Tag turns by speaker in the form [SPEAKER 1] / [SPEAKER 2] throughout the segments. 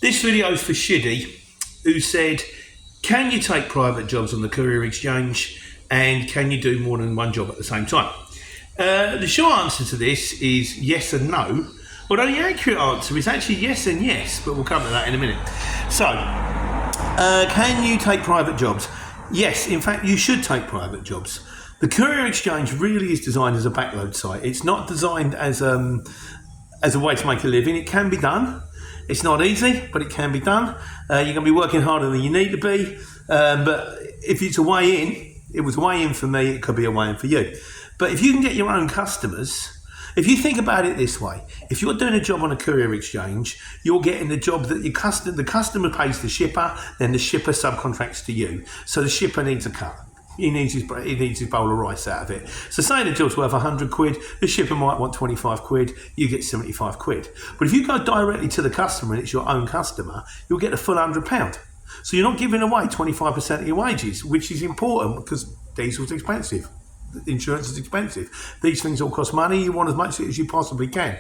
[SPEAKER 1] This video is for Shiddy, who said, can you take private jobs on the Courier Exchange and can you do more than one job at the same time? The short answer to this is yes and no, although the accurate answer is actually yes and yes, but we'll come to that in a minute. So, can you take private jobs? Yes, in fact, you should take private jobs. The Courier Exchange really is designed as a backload site. It's not designed as a way to make a living. It can be done. It's not easy, but it can be done. You're going to be working harder than you need to be. But if it's a way in, it was a way in for me, it could be a way in for you. But if you can get your own customers, if you think about it this way, if you're doing a job on a Courier Exchange, you're getting the job that the customer pays the shipper, then the shipper subcontracts to you. So the shipper needs a cut. He needs his bowl of rice out of it. So say the job's worth 100 quid, the shipper might want 25 quid, you get 75 quid. But if you go directly to the customer and it's your own customer, you'll get a full £100. So you're not giving away 25% of your wages, which is important because diesel's expensive. Insurance is expensive. These things all cost money. You want as much as you possibly can.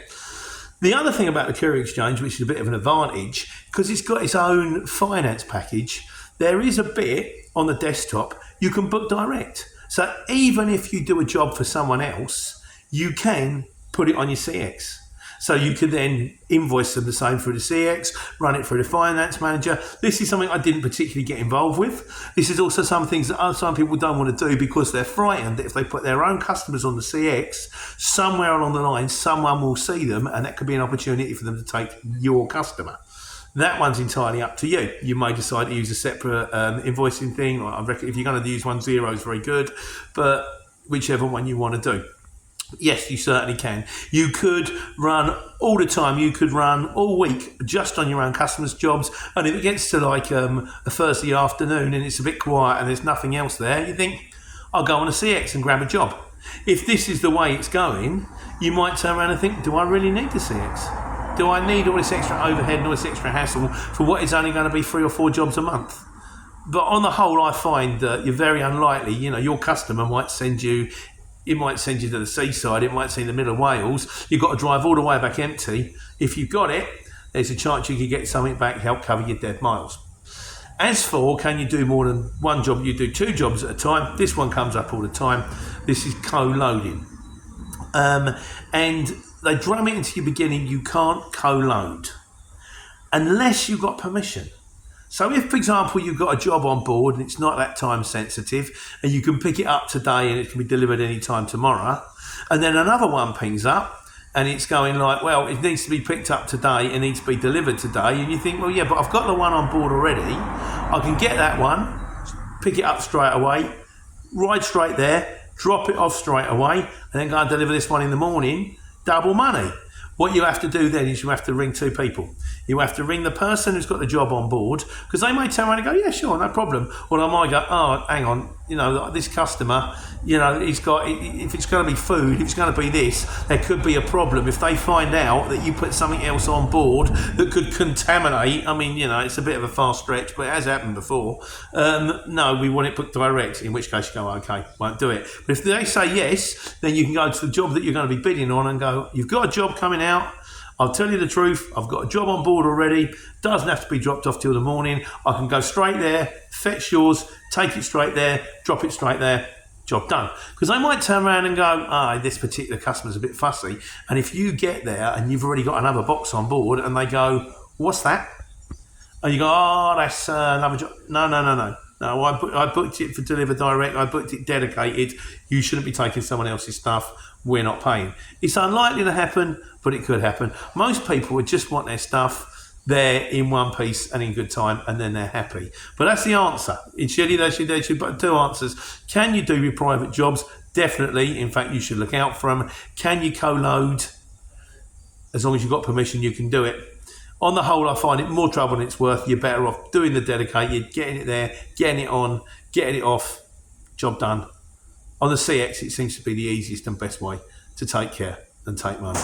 [SPEAKER 1] The other thing about the Courier Exchange, which is a bit of an advantage, because it's got its own finance package, there is a bit on the desktop you can book direct. So even if you do a job for someone else, you can put it on your CX. So you can then invoice them the same through the CX, run it through the finance manager. This is something I didn't particularly get involved with. This is also some things that some people don't want to do because they're frightened that if they put their own customers on the CX, somewhere along the line, someone will see them and that could be an opportunity for them to take your customer. That one's entirely up to you. You may decide to use a separate invoicing thing. I reckon if you're going to use 10 is very good, but whichever one you want to do. Yes, you certainly can. You could run all the time. You could run all week just on your own customers' jobs. And if it gets to like a Thursday afternoon and it's a bit quiet and there's nothing else there, you think, I'll go on a CX and grab a job. If this is the way it's going, you might turn around and think, do I really need the CX? Do I need all this extra overhead and all this extra hassle for what is only going to be 3 or 4 jobs a month? But on the whole, I find that you're very unlikely. You know, your customer might send you, it might send you to the seaside, it might send you in the middle of Wales. You've got to drive all the way back empty. If you've got it, there's a chance you could get something back, help cover your dead miles. As for, can you do more than one job? You do 2 jobs at a time. This one comes up all the time. This is co-loading. And they drum it into your beginning, you can't co-load unless you've got permission. So if, for example, you've got a job on board and it's not that time sensitive and you can pick it up today and it can be delivered any time tomorrow, and then another one pings up and it's going like, well, it needs to be picked up today and needs to be delivered today, and you think, well, yeah, but I've got the one on board already. I can get that one, pick it up straight away, ride straight there, drop it off straight away, and then go and deliver this one in the morning. Double money. What you have to do then is you have to ring 2 people. You have to ring the person who's got the job on board, because they may turn around and go, yeah, sure, no problem. Or they might go, oh, hang on, you know, this customer, you know, he's got, if it's going to be food, if it's going to be this, there could be a problem. If they find out that you put something else on board that could contaminate, I mean, you know, it's a bit of a far stretch, but it has happened before. No, we want it put direct, in which case you go, okay, won't do it. But if they say yes, then you can go to the job that you're going to be bidding on and go, you've got a job coming out. I'll tell you the truth, I've got a job on board already, doesn't have to be dropped off till the morning. I can go straight there, fetch yours, take it straight there, drop it straight there, job done. Because they might turn around and go, this particular customer's a bit fussy. And if you get there and you've already got another box on board and they go, what's that? And you go, that's another job. No, I booked it for deliver direct, I booked it dedicated. You shouldn't be taking someone else's stuff. We're not paying. It's unlikely to happen, but it could happen. Most people would just want their stuff there in one piece and in good time, and then they're happy. But that's the answer. In Shitty, there should be 2 answers. Can you do your private jobs? Definitely. In fact, you should look out for them. Can you co-load? As long as you've got permission, you can do it. On the whole, I find it more trouble than it's worth. You're better off doing the dedicated, getting it there, getting it on, getting it off, job done. On the CX, it seems to be the easiest and best way to take care and take money.